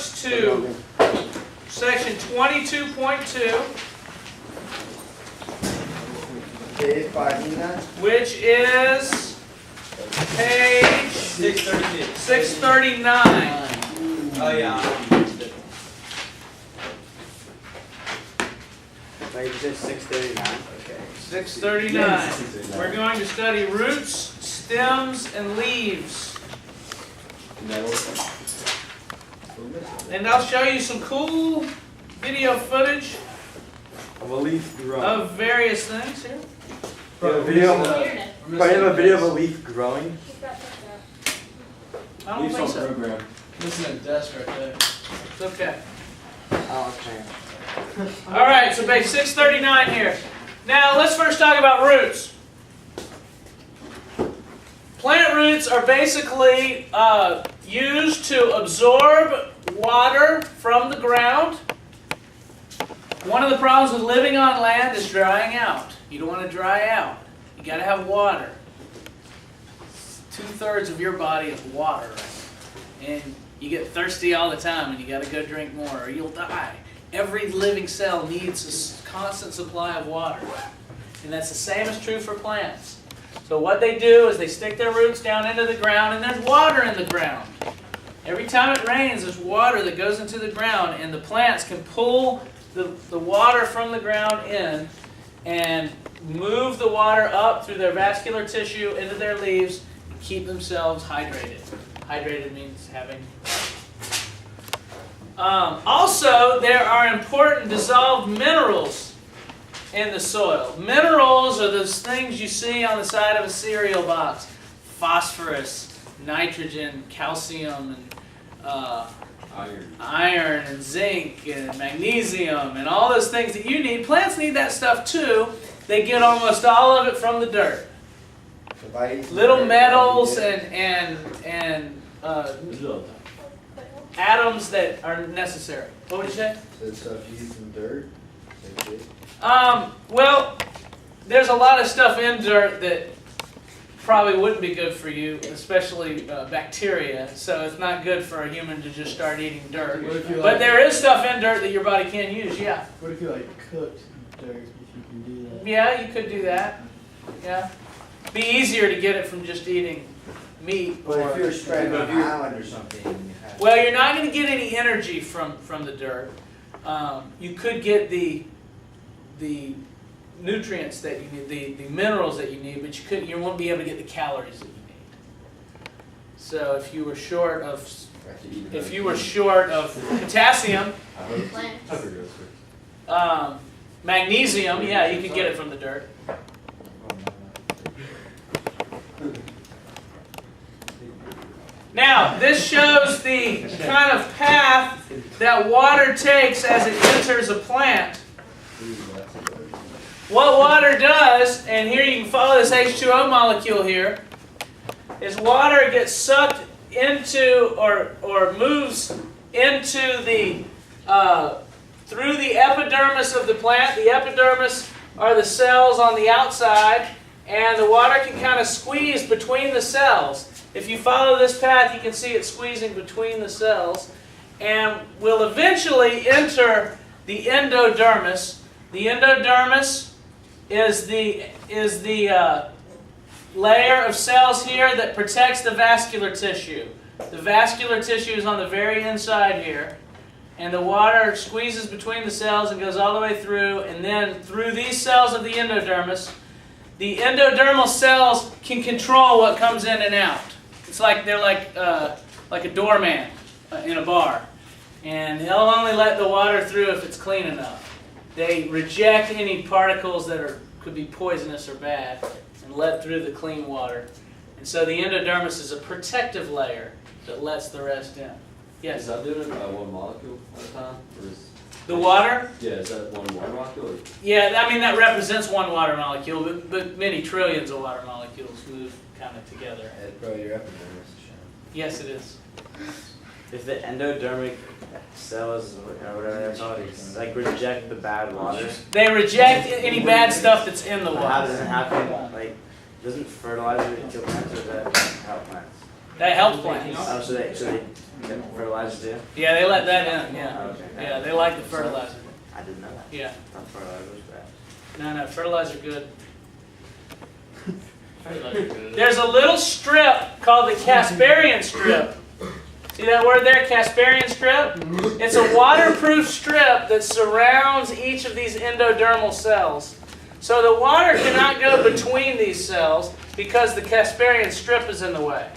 books to section 22.2, which is page 639. Oh yeah. Wait, you said 639? Okay. 639. We're going to study roots, stems, and leaves. And I'll show you some cool video footage Of a leaf growing. of various things here. You have a video of a leaf growing. I don't think so. Program. This is a desk right there. It's okay. Oh, okay. All right, so page 639 here. Now let's first talk about roots. Plant roots are basically used to absorb water from the ground. One of the problems with living on land is drying out. You don't want to dry out. You got to have water. 2/3 of your body is water, and you get thirsty all the time, and you got to go drink more, or you'll die. Every living cell needs a constant supply of water, and that's the same is true for plants. So what they do is they stick their roots down into the ground, and there's water in the ground. Every time it rains, there's water that goes into the ground, and the plants can pull the water from the ground in and move the water up through their vascular tissue into their leaves and keep themselves hydrated. Hydrated means having. Also, there are important dissolved minerals in the soil. Minerals are those things you see on the side of a cereal box. Phosphorus, nitrogen, calcium, and iron and zinc and magnesium and all those things that you need. Plants need that stuff too. They get almost all of it from the dirt. Little metals and atoms that are necessary. What would you say? So stuff you use in dirt? Well, there's a lot of stuff in dirt that probably wouldn't be good for you, especially bacteria. So it's not good for a human to just start eating dirt. But there is stuff in dirt that your body can use, yeah. What if you like cooked dirt, if you can do that? Yeah, you could do that. Yeah. Be easier to get it from just eating meat. But if you're spreading an island or something, you have Well, you're not going to get any energy from the dirt. You could get the nutrients that you need, the minerals that you need, but you won't be able to get the calories that you need. So if you were short of potassium, magnesium, yeah, you could get it from the dirt. Now, this shows the kind of path that water takes as it enters a plant. What water does, and here you can follow this H2O molecule here, is water gets sucked into or moves into the through the epidermis of the plant. The epidermis are the cells on the outside, and the water can kind of squeeze between the cells. If you follow this path, you can see it squeezing between the cells, and will eventually enter the endodermis. The endodermis is the layer of cells here that protects the vascular tissue. The vascular tissue is on the very inside here, and the water squeezes between the cells and goes all the way through, and then through these cells of the endodermis, the endodermal cells can control what comes in and out. It's like they're like a doorman in a bar, and they'll only let the water through if it's clean enough. They reject any particles that could be poisonous or bad and let through the clean water. And so the endodermis is a protective layer that lets the rest in. Yes? Is that doing it by one molecule at a time? Or is The water? Yeah, is that one water molecule? Or? Yeah, I mean that represents one water molecule, but many trillions of water molecules move kind of together. That's probably your epidermis, Sean. Yes, it is. If the endodermic cells, or whatever they're called, like reject the bad water, They reject any bad stuff that's in the how water. does it happen? Like, doesn't fertilizer kill plants, or does that help plants? That helps plants. Oh, so they get fertilizer too? Yeah, they let that in, yeah. Oh, okay. Yeah, they like the fertilizer. I didn't know that. Yeah. I thought fertilizer was bad. No, fertilizer good. There's a little strip called the Casparian strip. See that word there, Casparian strip? It's a waterproof strip that surrounds each of these endodermal cells. So the water cannot go between these cells because the Casparian strip is in the way.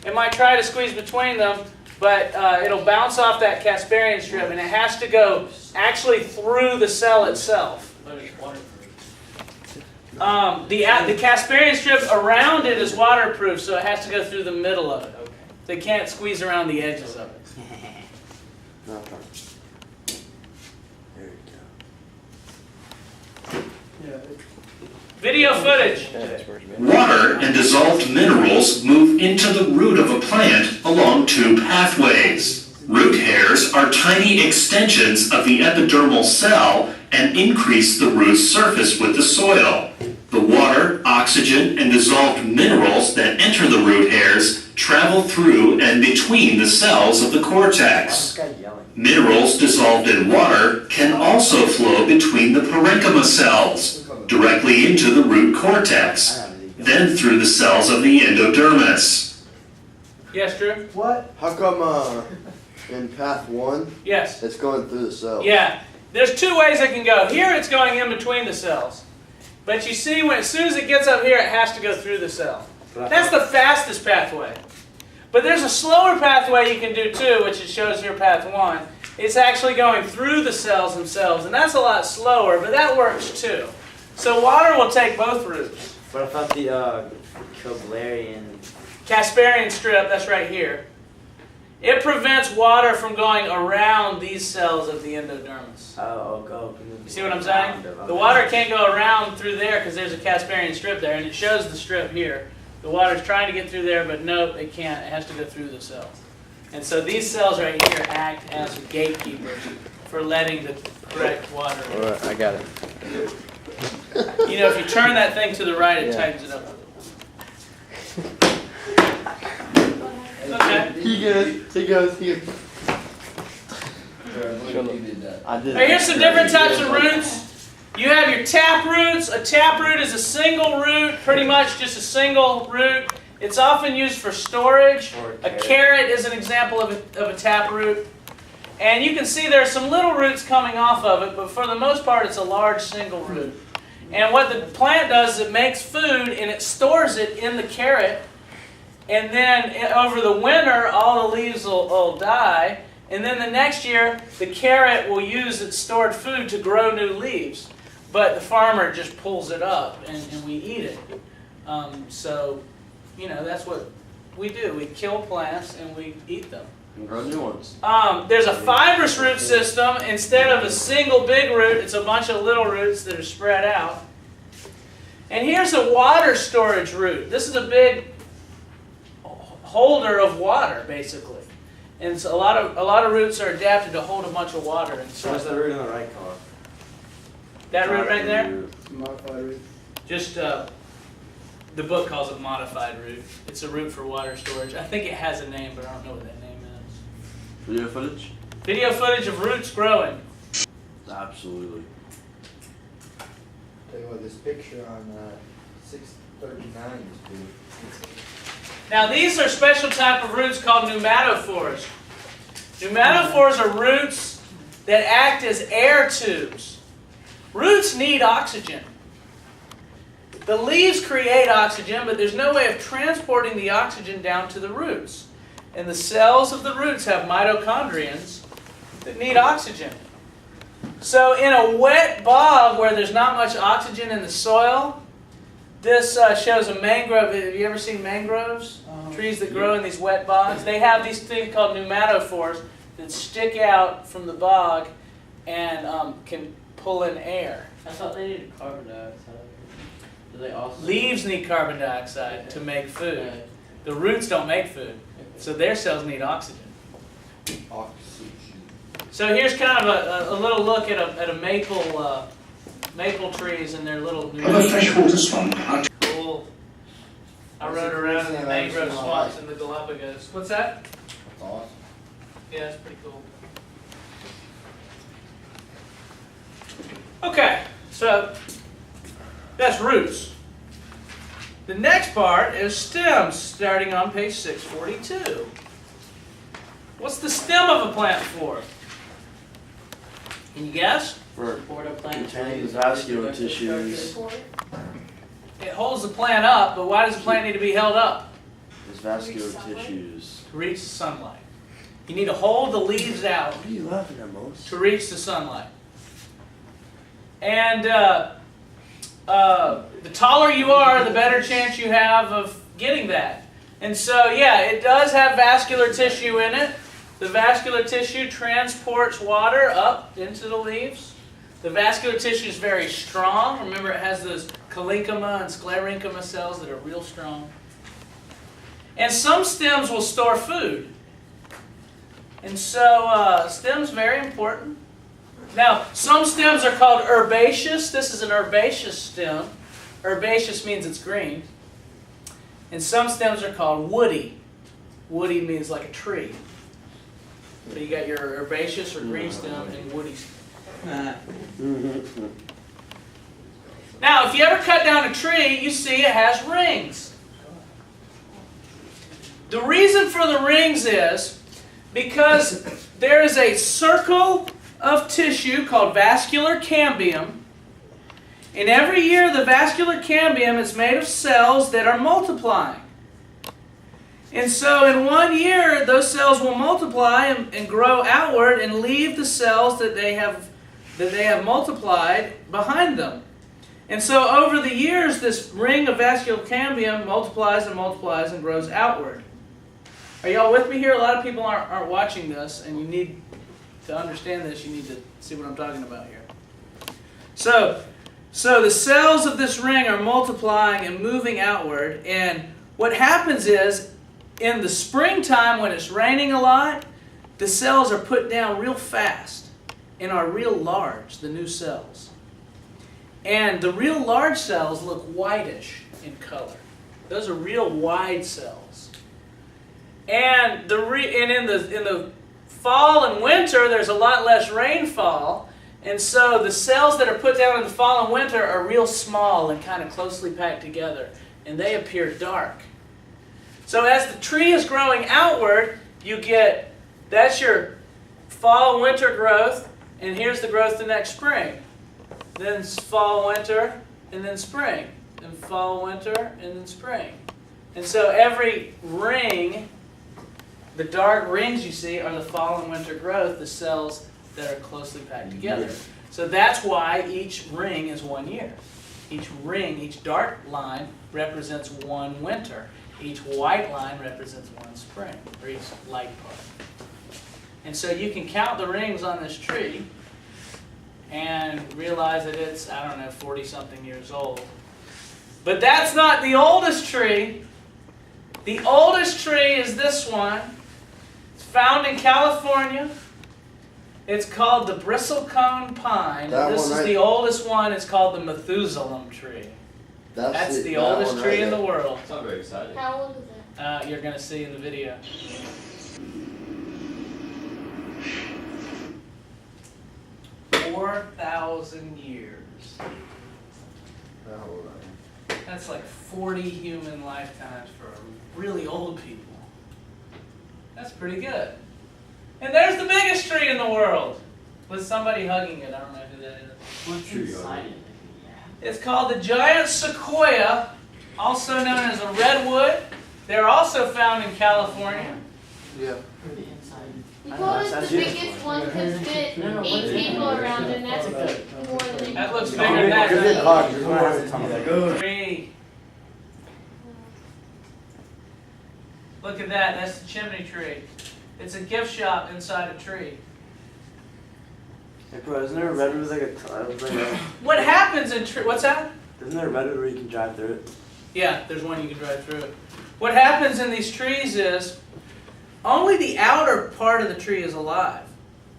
It might try to squeeze between them, but it'll bounce off that Casparian strip, and it has to go actually through the cell itself. The Casparian strip around it is waterproof, so it has to go through the middle of it. They can't squeeze around the edges of it. No problem. There you go. Video footage. Water and dissolved minerals move into the root of a plant along two pathways. Root hairs are tiny extensions of the epidermal cell and increase the root's surface with the soil. The water, oxygen, and dissolved minerals that enter the root hairs travel through and between the cells of the cortex. Minerals dissolved in water can also flow between the parenchyma cells, directly into the root cortex, then through the cells of the endodermis. Yes, Drew? What? How come in path 1, Yes. it's going through the cell? Yeah. There's two ways it can go. Here it's going in between the cells. But you see, as soon as it gets up here, it has to go through the cell. That's the fastest pathway. But there's a slower pathway you can do too, which it shows here, path 1. It's actually going through the cells themselves, and that's a lot slower, but that works too. So water will take both routes. What about the Casparian strip, that's right here. It prevents water from going around these cells of the endodermis. You see what I'm saying? The water can't go around through there because there's a Casparian strip there, and it shows the strip here. The water's trying to get through there, but no, it can't. It has to go through the cells. And so these cells right here act as gatekeepers for letting the correct water in. Alright, I got it. You know, if you turn that thing to the right, it tightens it up. Okay. He goes. I did. Right, here's some different types of roots. You have your tap roots. A tap root is a single root, pretty much just a single root. It's often used for storage. A carrot is an example of a tap root. And you can see there are some little roots coming off of it, but for the most part it's a large single root. And what the plant does is it makes food and it stores it in the carrot. And then over the winter, all the leaves will die. And then the next year, the carrot will use its stored food to grow new leaves. But the farmer just pulls it up and we eat it. So, you know, that's what we do. We kill plants and we eat them. And grow new ones. There's a fibrous root system. Instead of a single big root, it's a bunch of little roots that are spread out. And here's a water storage root. This is a big holder of water, basically. And so a lot of roots are adapted to hold a bunch of water inside. So what's that root on the right color? That root right there? Modified root. Just, the book calls it modified root. It's a root for water storage. I think it has a name, but I don't know what that name is. Video footage? Video footage of roots growing. Absolutely. Tell you what, this picture on 639 is good. Now these are special type of roots called pneumatophores. Pneumatophores are roots that act as air tubes. Roots need oxygen. The leaves create oxygen, but there's no way of transporting the oxygen down to the roots. And the cells of the roots have mitochondrions that need oxygen. So in a wet bog where there's not much oxygen in the soil, this shows a mangrove. Have you ever seen mangroves? Trees that grow in these wet bogs. They have these things called pneumatophores that stick out from the bog and can pull in air. I thought they needed carbon dioxide. Do they also? Leaves need carbon dioxide to make food. The roots don't make food, so their cells need oxygen. Oxygen. So here's kind of a little look at a maple trees and their little From a freshwater swamp. cool. I rode around in the mangrove swamps in the Galapagos. What's that? That's awesome. Yeah, it's pretty cool. Okay, so that's roots. The next part is stems, starting on page 642. What's the stem of a plant for? Can you guess? For plant containing vascular tissues. It holds the plant up, but why does the plant need to be held up? There's vascular tissues. To reach the sunlight. You need to hold the leaves out What are you laughing at, Mose? to reach the sunlight. And the taller you are, the better chance you have of getting that. And so, yeah, it does have vascular tissue in it. The vascular tissue transports water up into the leaves. The vascular tissue is very strong. Remember, it has those parenchyma and sclerenchyma cells that are real strong. And some stems will store food. And so, stems very important. Now, some stems are called herbaceous. This is an herbaceous stem. Herbaceous means it's green. And some stems are called woody. Woody means like a tree. So you got your herbaceous or green stem and woody stem. Now, if you ever cut down a tree, you see it has rings. The reason for the rings is because there is a circle of tissue called vascular cambium. And every year the vascular cambium is made of cells that are multiplying. And so in 1 year, those cells will multiply and grow outward and leave the cells that they have multiplied behind them. And so over the years, this ring of vascular cambium multiplies and multiplies and grows outward. Are y'all with me here? A lot of people aren't watching this, and you need to understand this. You need to see what I'm talking about here. So the cells of this ring are multiplying and moving outward, and what happens is, in the springtime when it's raining a lot, the cells are put down real fast and are real large, the new cells. And the real large cells look whitish in color. Those are real wide cells. And in the fall and winter, there's a lot less rainfall, and so the cells that are put down in the fall and winter are real small and kind of closely packed together, and they appear dark. So as the tree is growing outward, that's your fall, winter growth, and here's the growth the next spring. Then fall, winter, and then spring. Then fall, winter, and then spring. And so every ring, the dark rings you see are the fall and winter growth, the cells that are closely packed together. So that's why each ring is 1 year. Each ring, each dark line represents 1 winter. Each white line represents 1 spring, or each light part. And so you can count the rings on this tree and realize that it's, 40-something years old. But that's not the oldest tree. The oldest tree is this one. It's found in California. It's called the bristlecone pine. This is the oldest one. It's called the Methuselah tree. That's the oldest tree in the world. It's not very exciting. How old is it? You're going to see in the video. $4,000 years. That's like 40 human lifetimes for really old people. That's pretty good. And there's the biggest tree in the world, with somebody hugging it. I don't know who that is. What's inside it? It's called the giant sequoia, also known as a redwood. They're also found in California. Yeah. You told us the biggest one could fit 8 people around, and that's more than That looks bigger than that. Good. Tree. Look at that. That's the chimney tree. It's a gift shop inside a tree. Hey, bro, isn't there a redwood like a What happens in tree? What's that? Isn't there a redwood where you can drive through it? Yeah, there's one you can drive through it. What happens in these trees is only the outer part of the tree is alive.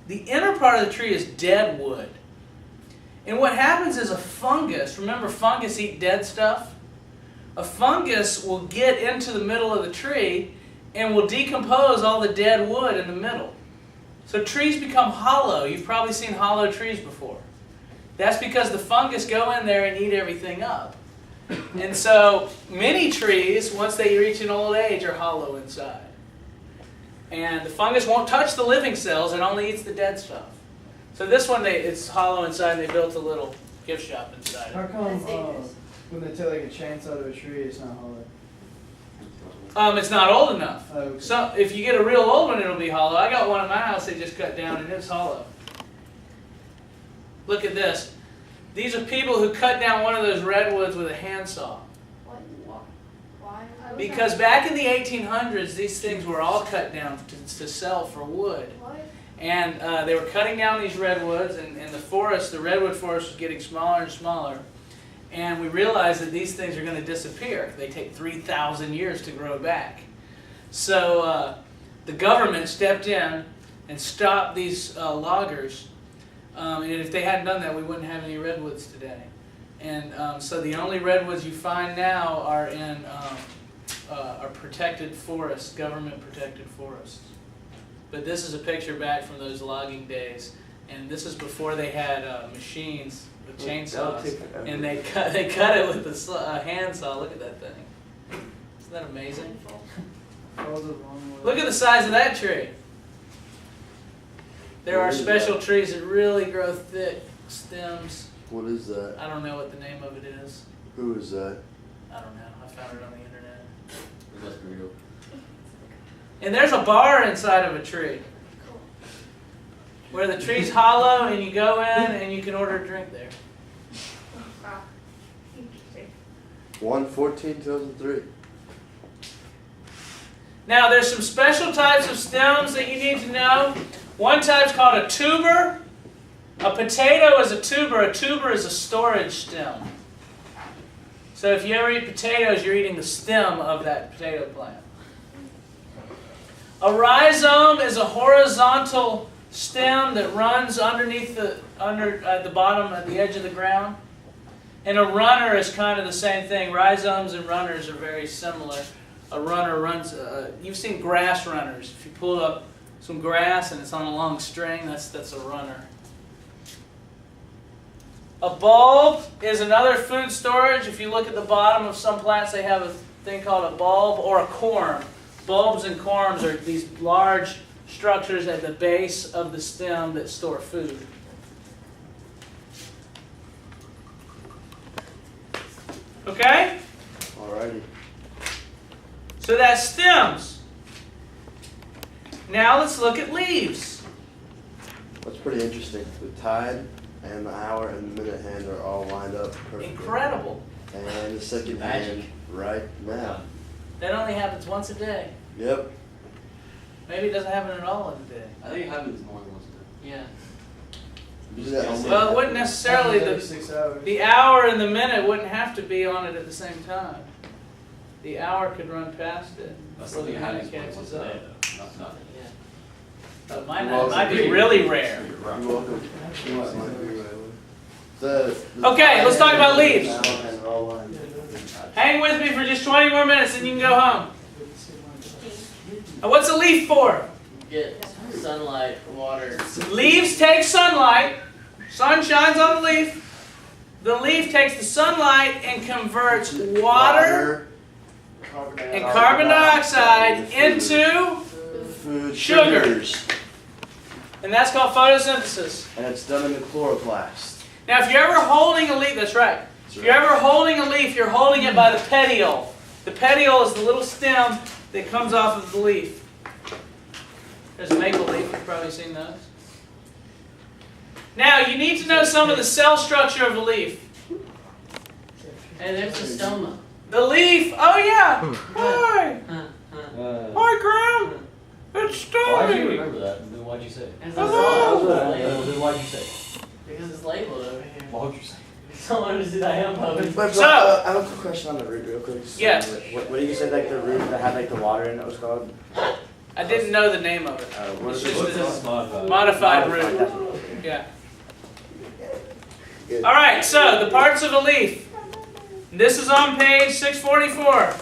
The inner part of the tree is dead wood. And what happens is a fungus, remember fungus eat dead stuff? a fungus will get into the middle of the tree and will decompose all the dead wood in the middle. So trees become hollow. You've probably seen hollow trees before. That's because the fungus go in there and eat everything up. And so many trees, once they reach an old age, are hollow inside. And the fungus won't touch the living cells, it only eats the dead stuff. So this one, it's hollow inside, and they built a little gift shop inside. How come when they take like a chainsaw to a tree, it's not hollow? It's not old enough. Oh, okay. So if you get a real old one, it'll be hollow. I got one at my house they just cut down, and it's hollow. Look at this. These are people who cut down one of those redwoods with a handsaw. Why? Because back in the 1800s, these things were all cut down to sell for wood. What? And they were cutting down these redwoods, and the forest, the redwood forest, was getting smaller and smaller. And we realized that these things are going to disappear. They take 3,000 years to grow back. So the government stepped in and stopped these loggers. And if they hadn't done that, we wouldn't have any redwoods today. And so the only redwoods you find now are in are protected forests, government protected forests. But this is a picture back from those logging days, and this is before they had machines with chainsaws, and they cut it with a handsaw. Look at that thing! Isn't that amazing? Look at the size of that tree. There are special trees that really grow thick stems. What is that? I don't know what the name of it is. Who is that? I don't know. I found it on the internet. It must be real. And there's a bar inside of a tree where the tree's hollow, and you go in and you can order a drink there. Wow. Interesting. 1/14/2003. Now, there's some special types of stems that you need to know. One type's called a tuber. A potato is a tuber. A tuber is a storage stem. So if you ever eat potatoes, you're eating the stem of that potato plant. A rhizome is a horizontal stem that runs underneath at the bottom, at the edge of the ground. And a runner is kind of the same thing. Rhizomes and runners are very similar. A runner runs, you've seen grass runners. If you pull up some grass and it's on a long string, that's a runner. A bulb is another food storage. If you look at the bottom of some plants, they have a thing called a bulb or a corm. Bulbs and corms are these large structures at the base of the stem that store food. Okay? Alrighty. So that's stems. Now let's look at leaves. That's pretty interesting. The tide and the hour and the minute hand are all lined up perfectly. Incredible. And the second hand right now. That only happens once a day. Yep. Maybe it doesn't happen at all in a day. I think it happens more than once a day. Yeah. You do that on Well, it wouldn't necessarily, Every 6 hours. the hour and the minute wouldn't have to be on it at the same time. The hour could run past it. I still think it happens more than Catches once a up. day though. Not Yeah. But might, Well, might be really rare. You're welcome. Okay, let's talk about leaves. And all lined. Hang with me for just 20 more minutes and you can go home. Now, what's a leaf for? Get sunlight, water. Leaves take sunlight. Sun shines on the leaf. The leaf takes the sunlight and converts water and carbon dioxide into food sugars. And that's called photosynthesis. And it's done in the chloroplast. Now, if you're ever holding a leaf, that's right. If you're ever holding a leaf, you're holding it by the petiole. The petiole is the little stem that comes off of the leaf. There's a maple leaf. You've probably seen those. Now, you need to know some of the cell structure of a leaf. Hey, there's a stoma. The leaf, oh yeah. Hi. Huh. Hi, Graham. It's Why'd you Stony. remember that? Then why'd you say it? It's Hello. Then why'd you say it? because it's labeled over here. Why would you say Someone was I am public. But, So- I have a quick question on the root real quick. Yes. What did you say, like the root that had like the water in it was called? I didn't know the name of it. What It's is just it? this Modified. modified That's root. what- Yeah. Good. All right, so the parts of a leaf. This is on page 644.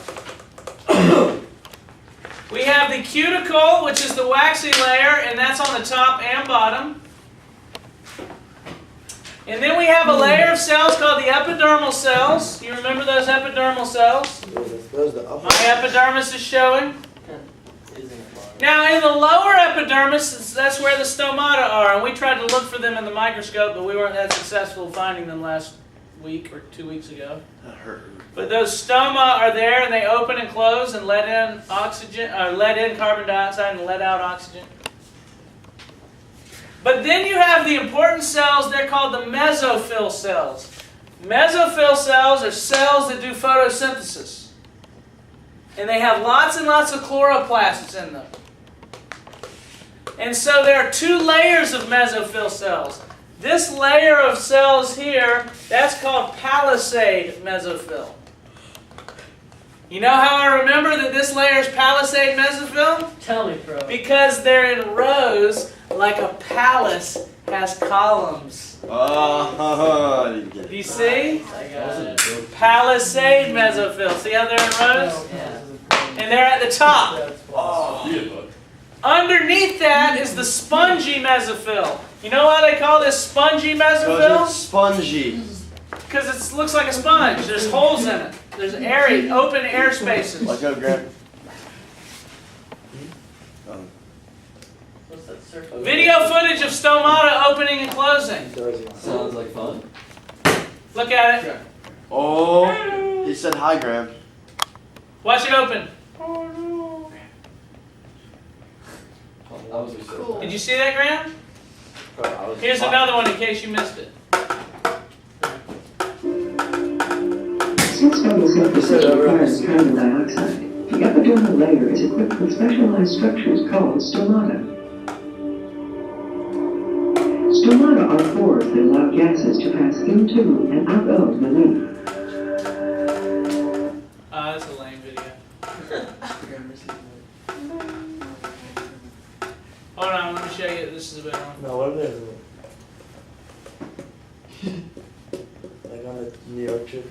We have the cuticle, which is the waxy layer, and that's on the top and bottom. And then we have a layer of cells called the epidermal cells. You remember those epidermal cells? Those the upper. My epidermis is showing. Now in the lower epidermis, that's where the stomata are, and we tried to look for them in the microscope, but we weren't that successful finding them last week or 2 weeks ago. That hurt. But those stoma are there, and they open and close and let in oxygen, or let in carbon dioxide and let out oxygen. But then you have the important cells. They're called the mesophyll cells. Mesophyll cells are cells that do photosynthesis, and they have lots and lots of chloroplasts in them. And so there are 2 layers of mesophyll cells. This layer of cells here, that's called palisade mesophyll. You know how I remember that this layer is palisade mesophyll? Tell me, bro. Because they're in rows like a palace has columns. Oh, I didn't get Do it. you see? I got it. Palisade mesophyll. See how they're in rows? Yeah. And they're at the top. Oh. Underneath that is the spongy mesophyll. You know why they call this spongy Because mesophyll? it's spongy. Because it looks like a sponge. There's holes in it. There's open air spaces. Let go, Graham. What's that circle? Video footage of stomata opening and closing. Sounds like fun. Look at it. Oh, he said hi, Graham. Watch it open. That was Cool. Did you see that, Graham? Here's another one in case you missed it. Since photosynthesis requires carbon dioxide, the epidermal layer is equipped with specialized structures called stomata. Stomata are pores that allow gases to pass into and out of the leaf. That's a lame video. Hold on, let me show you. This is a better one. No, what is it? Like on the New York trip.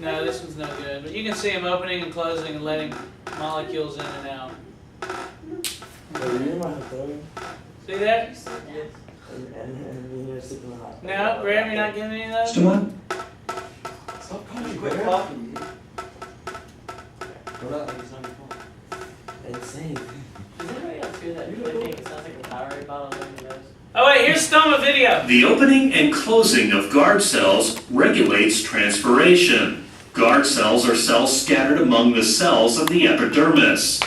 No, this one's no good. But you can see them opening and closing and letting molecules in and out. See that? No, Graham, you're not getting any of those? Stomata? Stop calling Quit copying. We're not like it's not your fault. Insane. Does anybody else hear that clicking? It sounds like a Powerade bottle in the nose. Oh wait, here's stoma video. The opening and closing of guard cells regulates transpiration. Guard cells are cells scattered among the cells of the epidermis.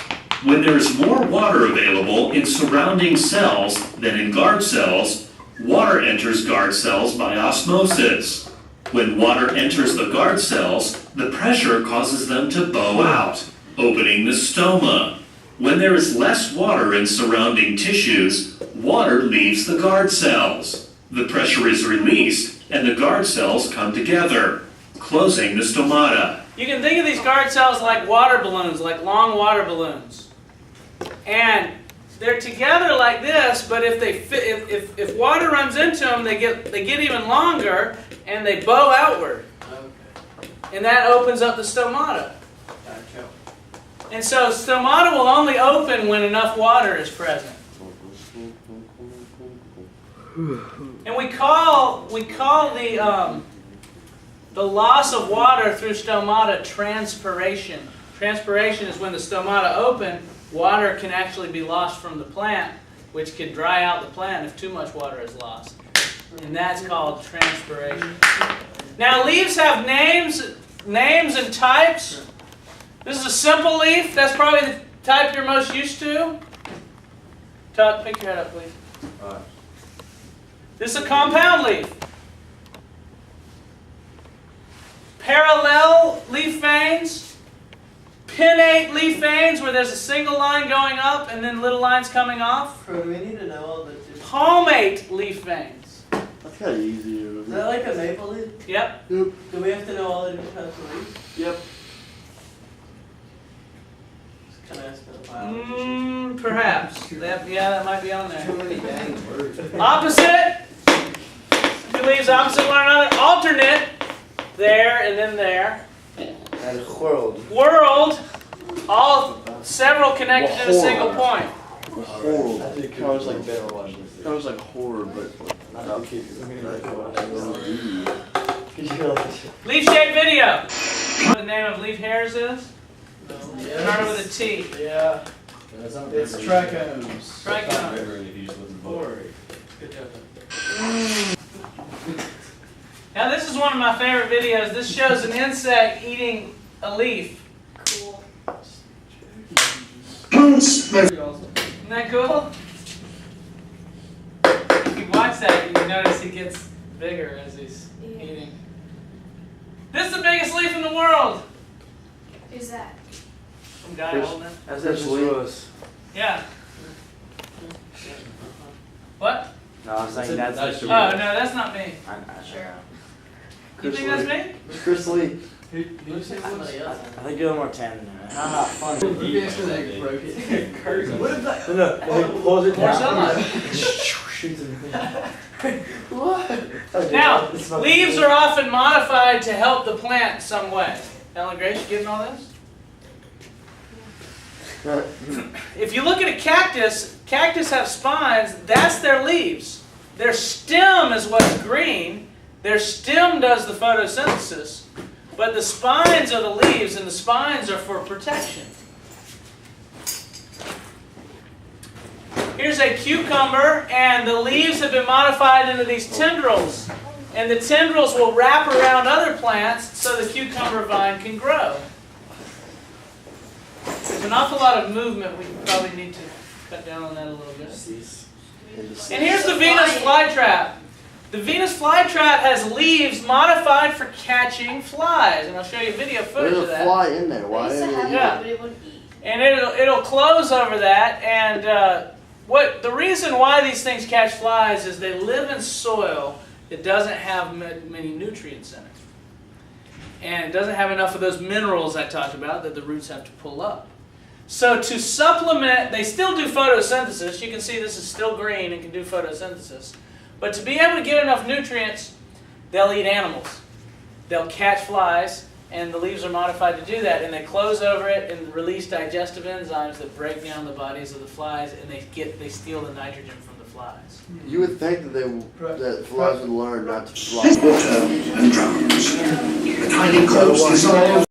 When there is more water available in surrounding cells than in guard cells, water enters guard cells by osmosis. When water enters the guard cells, the pressure causes them to bow out, opening the stoma. When there is less water in surrounding tissues, water leaves the guard cells. The pressure is released, and the guard cells come together, closing the stomata. You can think of these guard cells like water balloons, like long water balloons. And they're together like this, but if they fit, if water runs into them, they get even longer and they bow outward. Okay. And that opens up the stomata. Gotcha. And so stomata will only open when enough water is present. And we call the loss of water through stomata transpiration. Transpiration is when the stomata open, water can actually be lost from the plant, which can dry out the plant if too much water is lost. And that's called transpiration. Now leaves have names and types. This is a simple leaf. That's probably the type you're most used to. Tuck, pick your head up, please. This is a compound leaf. Parallel leaf veins. Pinnate leaf veins, where there's a single line going up and then little lines coming off. Bro, do we need to know all the different... Palmate leaf veins. That's kind of easy. Is that like a maple leaf? Yep. Do we have to know all the different types of leaves? Yep. Just kind of asking the biologist. Perhaps. Yeah, that might be on there. Too many dang words. Opposite. Two leaves opposite one another. Alternate. There and then there. And world. World. All several connected in a single point. Horror. It sounds like better watching this. Sounds like horror, but I'll keep it. Leaf-shaped video. You know what the name of leaf hairs is? Started with a T. Yeah. It's trichomes. Trichome. Good job. Now this is one of my favorite videos. This shows an insect eating a leaf. Cool. Isn't that cool? If you watch that, you notice he gets bigger as he's eating. This is the biggest leaf in the world. Who's that? Some guy holding it. That's Chris Lewis. Yeah. What? No, I'm saying that's Oh, no, that's not me. Sure. You think that's me? Chris Lee. Who's somebody else? I think you're more tan than that. Haha, fun. Maybe it's because I broke it. What if that? No, pulls it More down. sunlight. Shoots it. Now, leaves are often modified to help the plant in some way. Ellen Grace, you getting all this? If you look at a cactus, cactus have spines, that's their leaves. Their stem is what's green. Their stem does the photosynthesis. But the spines are the leaves, and the spines are for protection. Here's a cucumber, and the leaves have been modified into these tendrils. And the tendrils will wrap around other plants so the cucumber vine can grow. There's an awful lot of movement. We probably need to cut down on that a little bit. And here's the Venus flytrap. The Venus flytrap has leaves modified for catching flies. And I'll show you video footage There's of a that. fly in there. I Why used to didn't have it? Yeah. one, but it wouldn't eat. And it'll close over that. And the reason why these things catch flies is they live in soil that doesn't have many nutrients in it. And it doesn't have enough of those minerals I talked about that the roots have to pull up. So to supplement, they still do photosynthesis. You can see this is still green and can do photosynthesis. But to be able to get enough nutrients, they'll eat animals. They'll catch flies, and the leaves are modified to do that. And they close over it and release digestive enzymes that break down the bodies of the flies, and they steal the nitrogen from the flies. You would think that flies would learn not to fly. Water and drums. The tiny corpse dissolves.